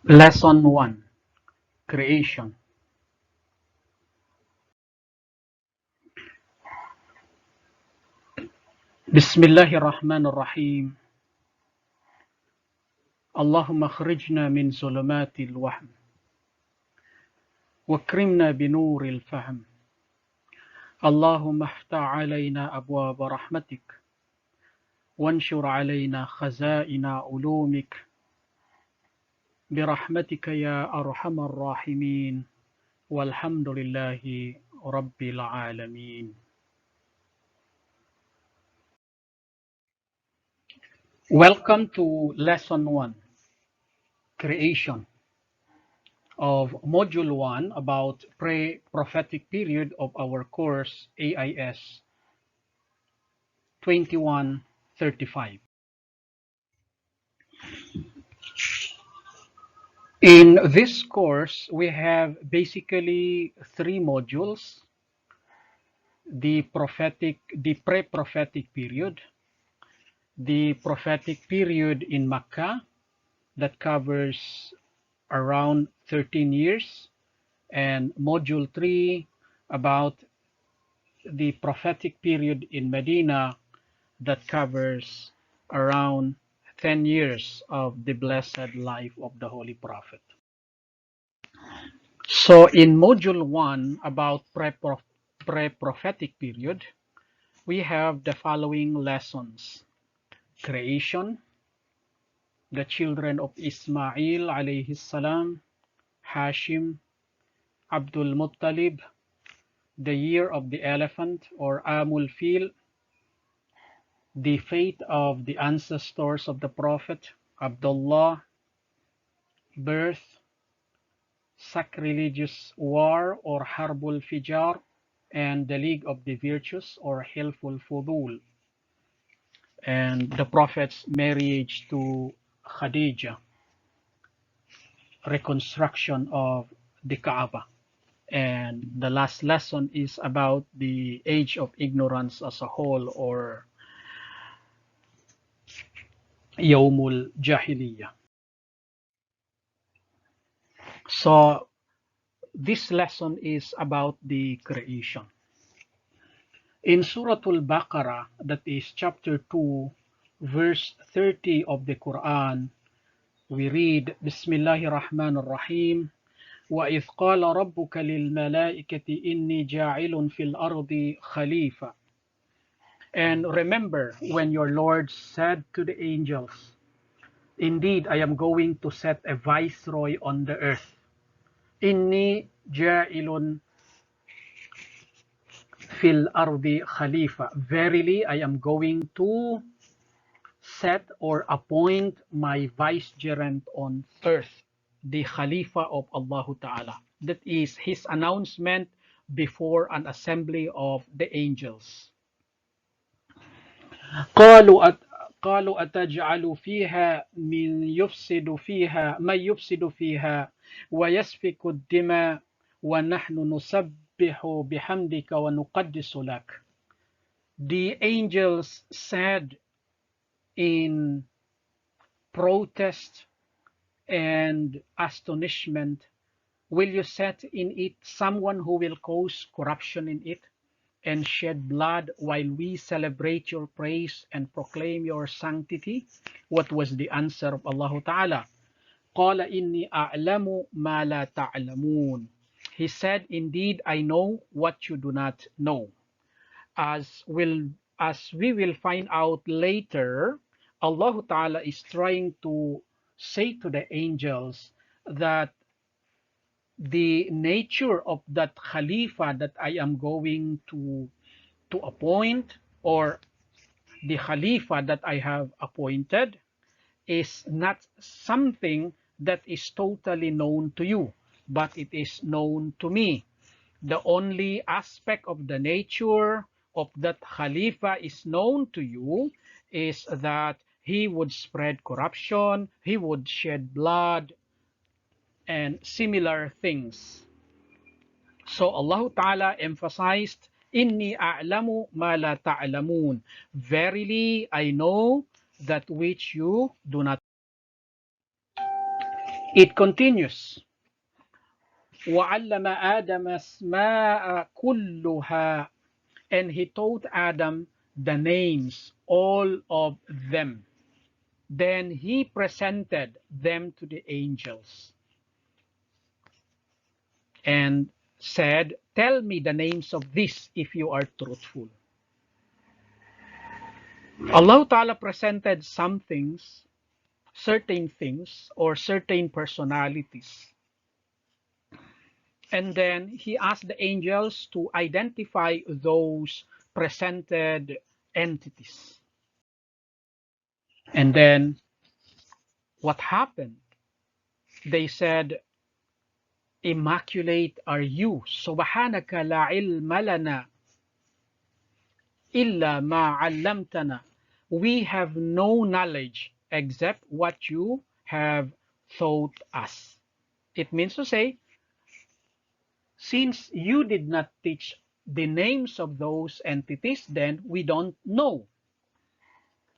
Lesson 1. Creation. Bismillahirrahmanirrahim. Allahumma akhrijna min zulumatil wahm wakrimna binuril fahm. Allahumma aftah alayna abwaba rahmatik wanshur alayna khazaina ulumik birahmatika ya arhamar rahimin walhamdulillahi rabbil alamin. Welcome to Lesson 1, Creation, of Module 1 about pre-prophetic period of our course AIS 2135. In this course, we have basically three modules: the pre-prophetic period, the prophetic period in Makkah that covers around 13 years, and module 3 about the prophetic period in Medina that covers around 10 years of the blessed life of the Holy Prophet. So in module 1 about pre-prophetic period, we have the following lessons: creation, the children of Ismail alayhi salam, Hashim, Abdul Muttalib, the year of the elephant or Amul Fil, the fate of the ancestors of the Prophet, Abdullah, birth, sacrilegious war or Harbul Fijar, and the League of the Virtuous or Hilful Fudul, and the Prophet's marriage to Khadija, reconstruction of the Kaaba. And the last lesson is about the age of ignorance as a whole, or Yawmul Jahiliyyah. So this lesson is about the creation. In Surah Al-Baqarah, that is chapter 2, verse 30 of the Quran, we read, Bismillahir Rahmanir Rahim, وَإِذْ قَالَ رَبُّكَ لِلْمَلَائِكَةِ إِنِّي جَاعِلٌ فِي الْأَرْضِ خَلِيفَةً. And remember when your Lord said to the angels, indeed, I am going to set a viceroy on the earth. Inni ja'ilun fil ardi khalifa. Verily, I am going to set or appoint my vicegerent on earth, the Khalifa of Allah Ta'ala. That is his announcement before an assembly of the angels. قالوا أتجعل فيها من يفسد فيها ويسفك الدماء ونحن نسبح بحمدك ونقدس لك. The angels said in protest and astonishment, will you set in it someone who will cause corruption in it and shed blood while we celebrate your praise and proclaim your sanctity? What was the answer of Allah Ta'ala? قَالَ إِنِّي أَعْلَمُ مَا لَا تَعْلَمُونَ. He said, indeed, I know what you do not know. As we will find out later, Allah Ta'ala is trying to say to the angels that the nature of that Khalifa that I am going to appoint, or the Khalifa that I have appointed, is not something that is totally known to you, but it is known to me. The only aspect of the nature of that Khalifa is known to you is that he would spread corruption, he would shed blood, and similar things. So Allah Ta'ala emphasized, Inni a'lamu ma la ta'lamun. Verily, I know that which you do not. It continues. وَعَلَّمَ آدَمَ أَسْمَاءَ كُلُّهَا, and he taught Adam the names, all of them. Then he presented them to the angels and said, tell me the names of these if you are truthful. Allah Ta'ala presented some things, certain things, or certain personalities. And then he asked the angels to identify those presented entities. And then what happened? They said, immaculate are you, subhanaka la ilma lana illa ma 'allamtana. We have no knowledge except what you have taught us. It means to say, since you did not teach the names of those entities, then we don't know.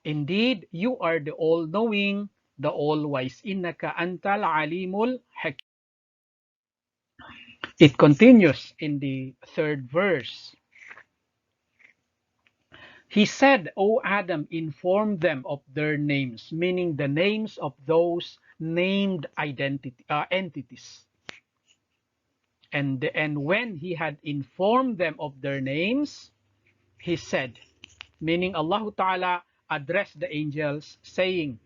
Indeed, you are the all-knowing, the all-wise. Innaka antal alimul hakim. It continues in the third verse. He said, O Adam, inform them of their names, meaning the names of those named entities. And when he had informed them of their names, he said, meaning Allah Ta'ala addressed the angels saying,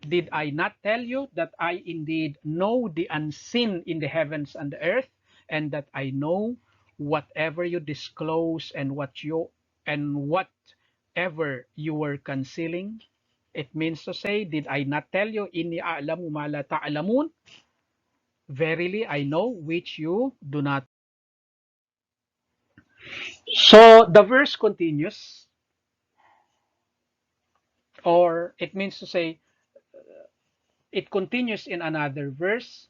did I not tell you that I indeed know the unseen in the heavens and the earth, and that I know whatever you disclose and whatever you were concealing? It means to say, did I not tell you, inni a'lamu ma la ta'lamun? Verily I know which you do not. So the verse continues, or it means to say, it continues in another verse.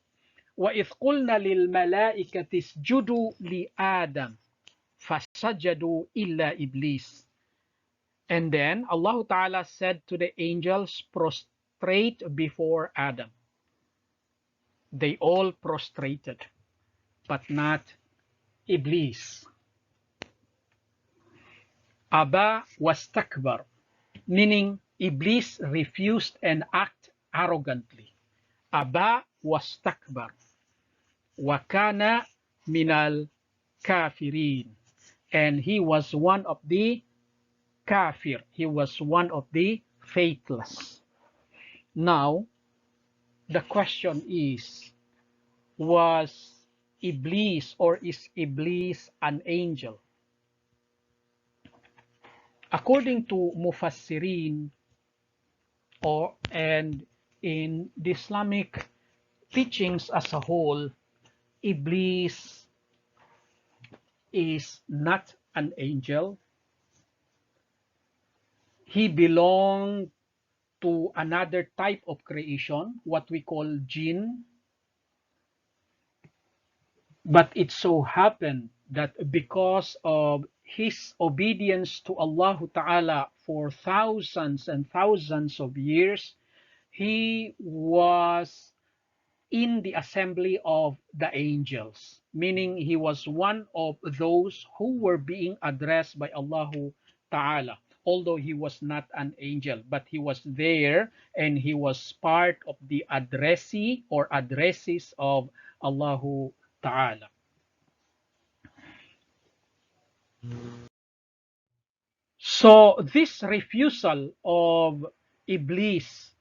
وَإِذْ قُلْنَا لِلْمَلَائِكَةِ اسْجُدُوا لِآدَمَ فَسَجَدُوا إِلَّا إِبْلِيسَ. And then Allah Ta'ala said to the angels, prostrate before Adam. They all prostrated, but not Iblis. Aba wastakbar, meaning Iblis refused and acted arrogantly. Aba wastakbar. Wakana minal kafirin. And he was one of the kafir. He was one of the faithless. Now, the question is, was Iblis or is Iblis an angel? According to Mufassirin, and in the Islamic teachings as a whole, Iblis is not an angel. He belonged to another type of creation, what we call jinn. But it so happened that because of his obedience to Allah Ta'ala for thousands and thousands of years, he was in the assembly of the angels, meaning he was one of those who were being addressed by Allah Ta'ala. Although he was not an angel, but he was there and he was part of the addressee or addressees of Allah Ta'ala. So this refusal of Iblis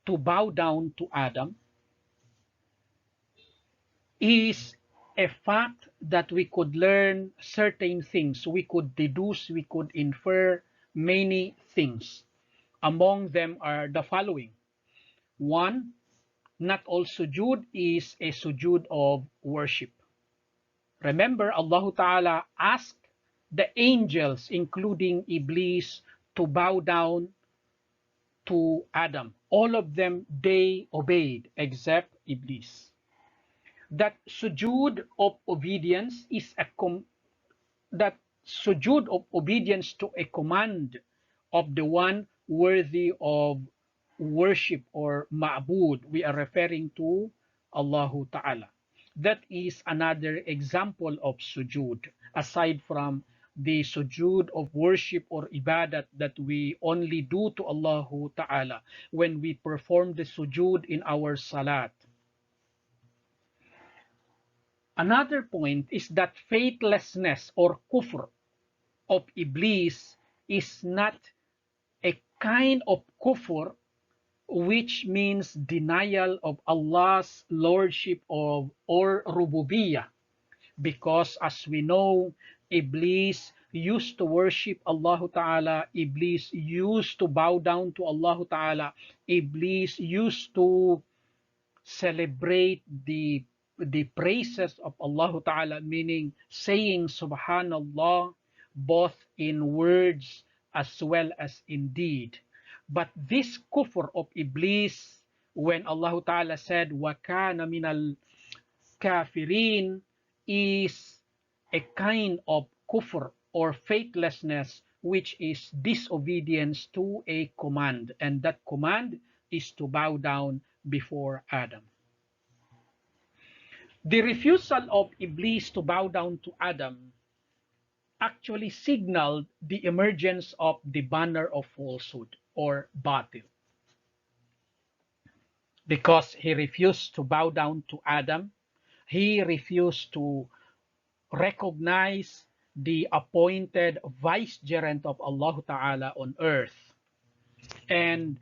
to bow down to Adam is a fact that we could learn certain things. We could deduce, we could infer many things. Among them are the following. One, not all sujood is a sujood of worship. Remember, Allah Ta'ala asked the angels, including Iblis, to bow down to Adam. All of them, they obeyed, except Iblis. That sujood of obedience is that sujood of obedience to a command of the one worthy of worship or ma'bud. We are referring to Allahu Ta'ala. That is another example of sujud, aside from the sujud of worship or ibadat that we only do to Allahu Ta'ala when we perform the sujud in our salat. Another point is that faithlessness or kufr of Iblis is not a kind of kufr which means denial of Allah's lordship of or rububiyah, because as we know, Iblis used to worship Allah Ta'ala, Iblis used to bow down to Allah Ta'ala, Iblis used to celebrate the praises of Allah Ta'ala, meaning saying Subhanallah both in words as well as in deed. But this kufr of Iblis, when Allah Ta'ala said, وَكَانَ مِنَ الْكَافِرِينَ, is a kind of kufr or faithlessness, which is disobedience to a command. And that command is to bow down before Adam. The refusal of Iblis to bow down to Adam actually signaled the emergence of the banner of falsehood or batil. Because he refused to bow down to Adam, he refused to recognize the appointed vicegerent of Allah Ta'ala on earth. And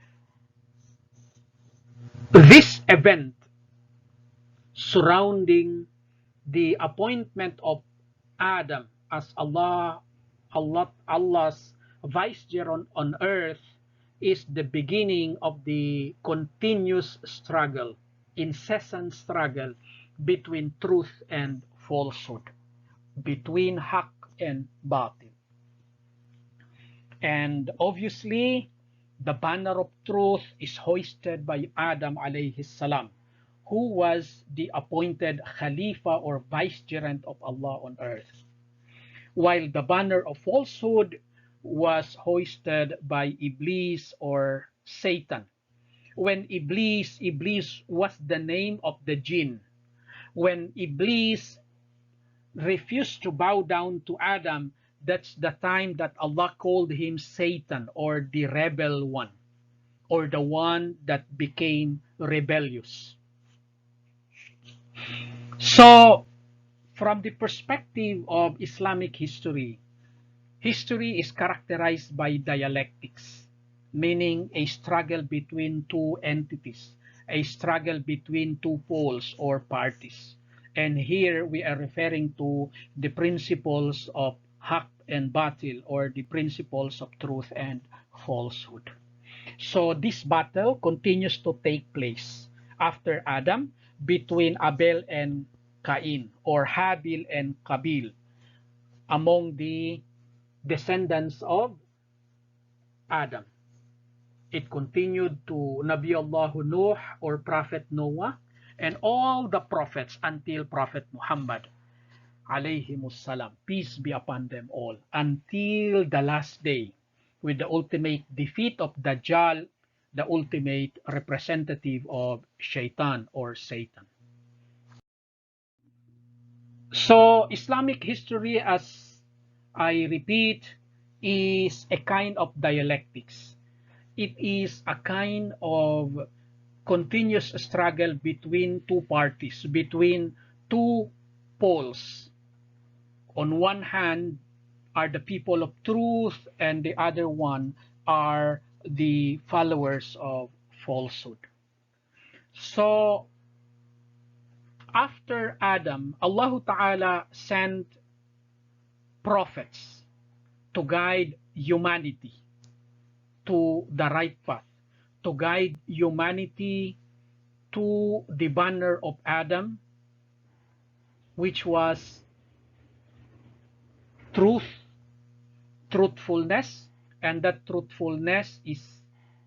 this event surrounding the appointment of Adam as Allah's vicegerent on earth is the beginning of the continuous struggle, incessant struggle between truth and falsehood, between haq and batil. And obviously, the banner of truth is hoisted by Adam alayhi salam, who was the appointed Khalifa or vicegerent of Allah on earth, while the banner of falsehood was hoisted by Iblis or Satan. When Iblis was the name of the jinn. When Iblis refused to bow down to Adam, that's the time that Allah called him Satan, or the rebel one, or the one that became rebellious. So, from the perspective of Islamic history, history is characterized by dialectics, meaning a struggle between two entities, a struggle between two poles or parties. And here we are referring to the principles of haq and batil, or the principles of truth and falsehood. So this battle continues to take place after Adam between Abel and Cain, or Habil and Qabil, among the descendants of Adam. It continued to Nabi Allah Nuh, or Prophet Noah, and all the prophets until Prophet Muhammad alayhimussalam, peace be upon them all, until the last day, with the ultimate defeat of Dajjal, the ultimate representative of Shaitan or Satan. So Islamic history, as I repeat, is a kind of dialectics. It is a kind of continuous struggle between two parties, between two poles. On one hand are the people of truth, and the other one are the followers of falsehood. So after Adam, Allah Ta'ala sent prophets to guide humanity to the right path, to guide humanity to the banner of Adam, which was truth, truthfulness, and that truthfulness is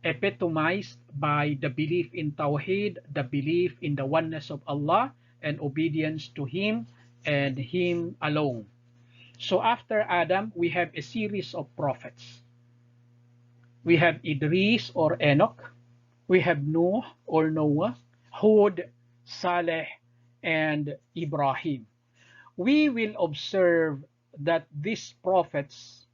epitomized by the belief in Tawheed, the belief in the oneness of Allah, and obedience to Him and Him alone. So after Adam, we have a series of prophets. We have Idris or Enoch, we have Noah or Noah, Hud, Saleh, and Ibrahim. We will observe that these prophets,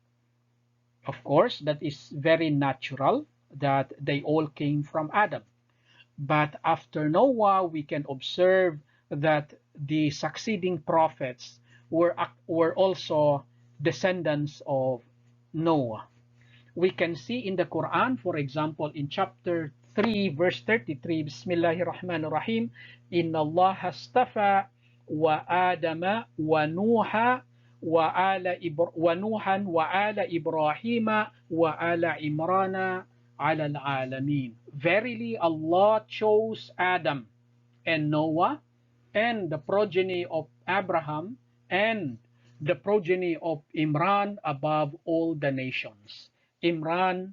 of course, that is very natural that they all came from Adam. But after Noah, we can observe that the succeeding prophets were also descendants of Noah. We can see in the Quran, for example, in chapter 3, verse 33, Bismillahir Rahmanir Rahim, Inna Allah astafa wa Adama wa Nuha wa Nuhan wa ala Ibrahima wa ala Imrana ala alamin. Verily Allah chose Adam and Noah and the progeny of Abraham and the progeny of Imran above all the nations. Imran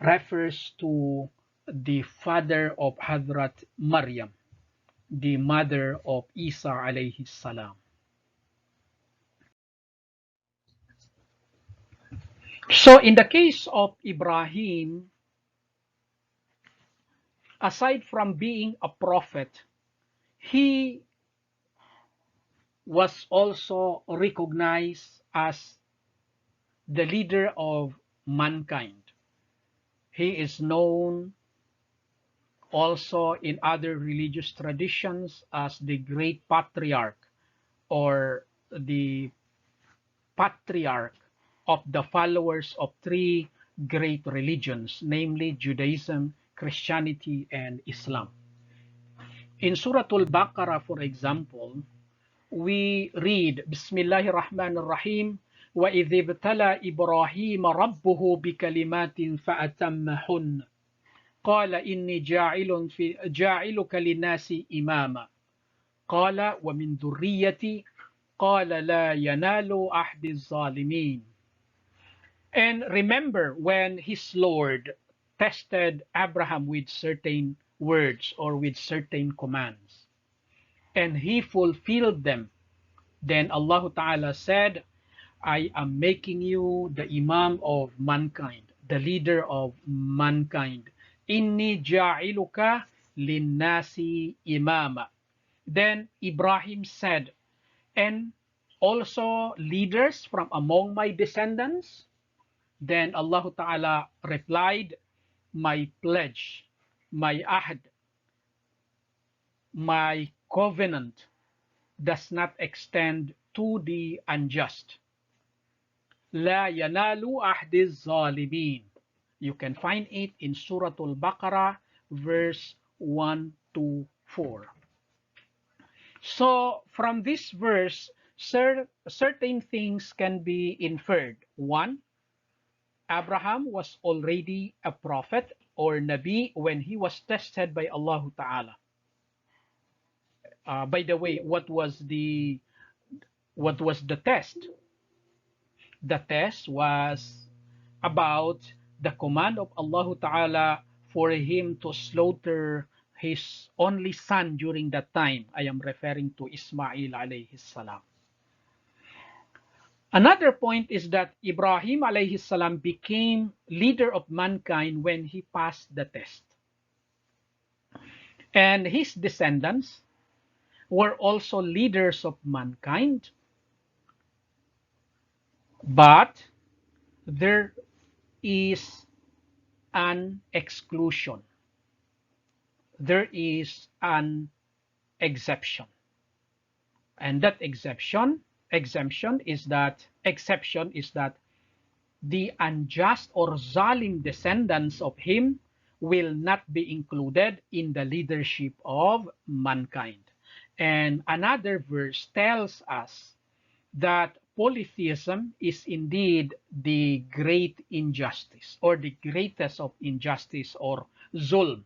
refers to the father of Hadrat Maryam, the mother of Isa alayhi salam. So in the case of Ibrahim, aside from being a prophet, he was also recognized as the leader of mankind. He is known also in other religious traditions as the great patriarch or the patriarch of the followers of three great religions, namely Judaism, Christianity, and Islam. In Surah Al-Baqarah, for example, we read, Bismillahir Rahmanir Rahim, وَإِذِ ابْتَلَى إِبْرَاهِيمَ رَبُّهُ بِكَلِمَاتٍ فَأَتَمَّهُنَّ قال إني جاعلك للناس إماما قال ومن ذريتي قال لا ينال أحد الظالمين. And remember when his Lord tested Abraham with certain words or with certain commands, and he fulfilled them, then Allah Ta'ala said, I am making you the Imam of mankind, the leader of mankind. Inni ja'iluka linnasi imama. Then Ibrahim said, and also leaders from among my descendants? Then Allah Ta'ala replied, my pledge, my ahd, my covenant does not extend to the unjust. La yanalu ahdiz zalimin. You can find it in Surah Al-Baqarah, verse 1 to 4. So from this verse, certain things can be inferred. One, Abraham was already a prophet or Nabi when he was tested by Allah Ta'ala. By the way, what was the test? The test was about the command of Allah Ta'ala for him to slaughter his only son during that time. I am referring to Ismail alayhi salam. Another point is that Ibrahim alayhi salam became leader of mankind when he passed the test. And his descendants were also leaders of mankind. But there is an exclusion. There is an exception. And that exemption is that the unjust or zalim descendants of him will not be included in the leadership of mankind. And another verse tells us that polytheism is indeed the great injustice or the greatest of injustice or zulm.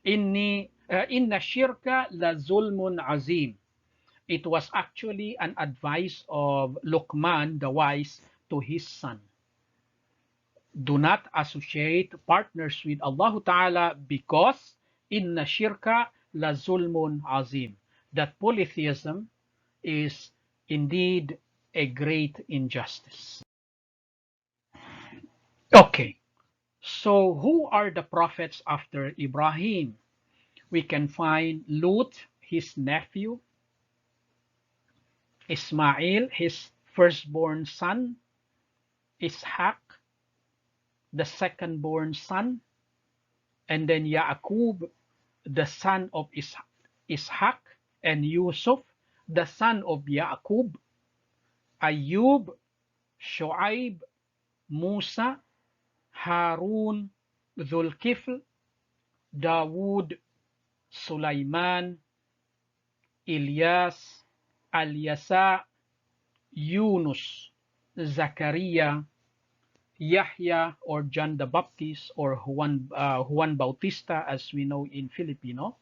Inna shirka la zulmun azim. It was actually an advice of Luqman the wise to his son. Do not associate partners with Allah Ta'ala because inna shirka la zulmun azim. That polytheism is indeed a great injustice. Okay, so who are the prophets after Ibrahim? We can find Lut, his nephew, Ismail, his firstborn son, Ishaq, the second-born son, and then Yaqub, the son of Ishaq, and Yusuf, the son of Yaqub, Ayub, Shu'aib, Musa, Harun, Dhul-Kifl, Dawood, Sulaiman, Ilyas, Al-Yasa, Yunus, Zakaria, Yahya or John the Baptist or Juan Bautista as we know in Filipino,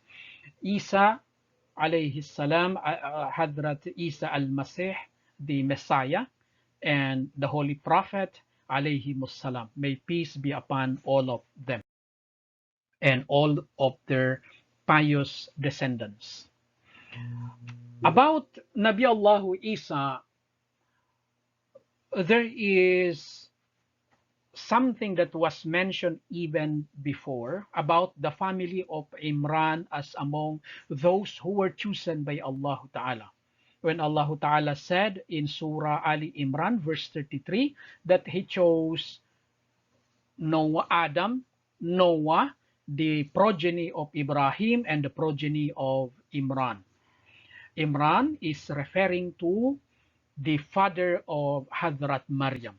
Isa alayhi salam, Hadrat Isa al-Masih, the Messiah, and the Holy Prophet alayhi salam. May peace be upon all of them and all of their pious descendants. About Nabi Allah Isa, there is something that was mentioned even before about the family of Imran as among those who were chosen by Allah Ta'ala. When Allah Ta'ala said in Surah Ali Imran, verse 33, that He chose Adam, Noah, the progeny of Ibrahim, and the progeny of Imran. Imran is referring to the father of Hadrat Maryam.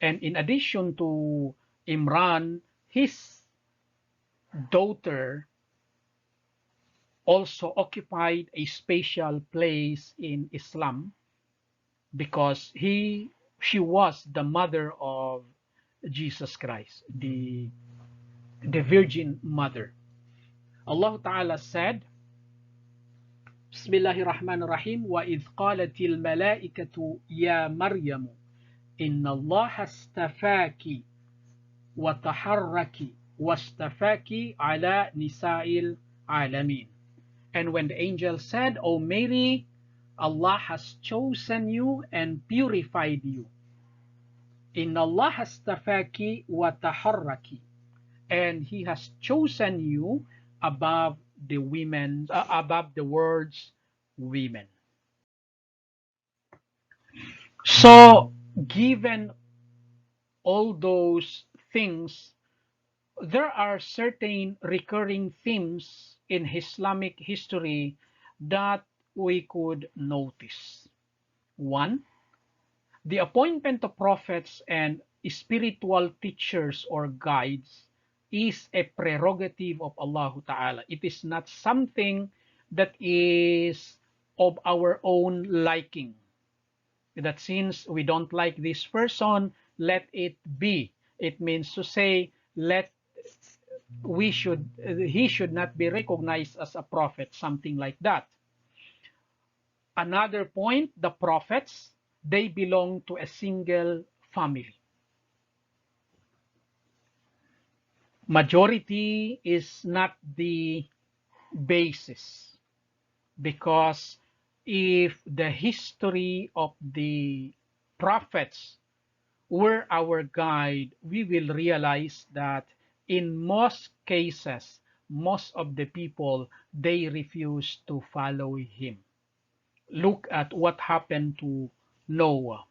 And in addition to Imran, his daughter also occupied a special place in Islam because she was the mother of Jesus Christ, the Virgin Mother. Allah Ta'ala said, Bismillahirrahmanirrahim, وَإِذْ قَالَتِ الْمَلَائِكَةُ يَا مَرْيَمُ إِنَّ اللَّهَ اسْتَفَاكِ وَطَهَّرَكِ وَاسْتَفَاكِ عَلَى نِسَاءِ الْعَالَمِينَ. And when the angel said, O Mary, Allah has chosen you and purified you. إِنَّ اللَّهَ اسْتَفَاكِ وَطَهَّرَكِ. And He has chosen you above the women, above the world's women. So, given all those things, there are certain recurring themes in Islamic history that we could notice. One, the appointment of prophets and spiritual teachers or guides is a prerogative of Allah Ta'ala. It is not something that is of our own liking. That since we don't like this person, let it be. It means to say, he should not be recognized as a prophet, something like that. Another point, the prophets, they belong to a single family. Majority is not the basis, because if the history of the prophets were our guide, we will realize that in most cases, most of the people, they refuse to follow him. Look at what happened to Noah.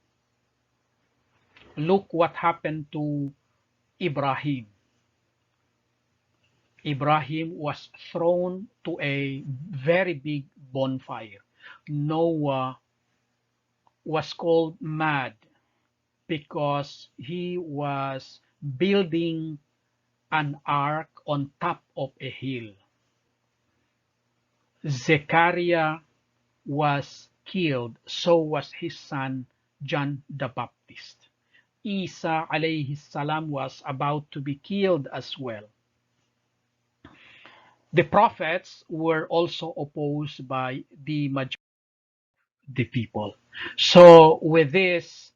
Look what happened to Ibrahim. Ibrahim was thrown to a very big bonfire. Noah was called mad because he was building an ark on top of a hill. Zechariah was killed, so was his son John the Baptist. Isa alayhi salam was about to be killed as well. The prophets were also opposed by the majority of the people. So with this,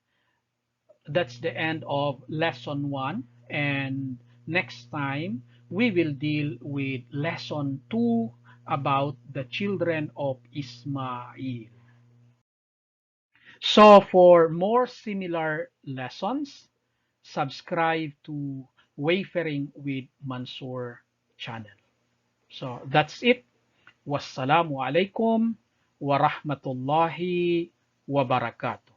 that's the end of lesson 1, and next time we will deal with lesson 2 about the children of Ismail. So for more similar lessons, subscribe to Wayfaring with Mansoor channel. So that's it. Wassalamu alaikum wa rahmatullahi wa barakatuh.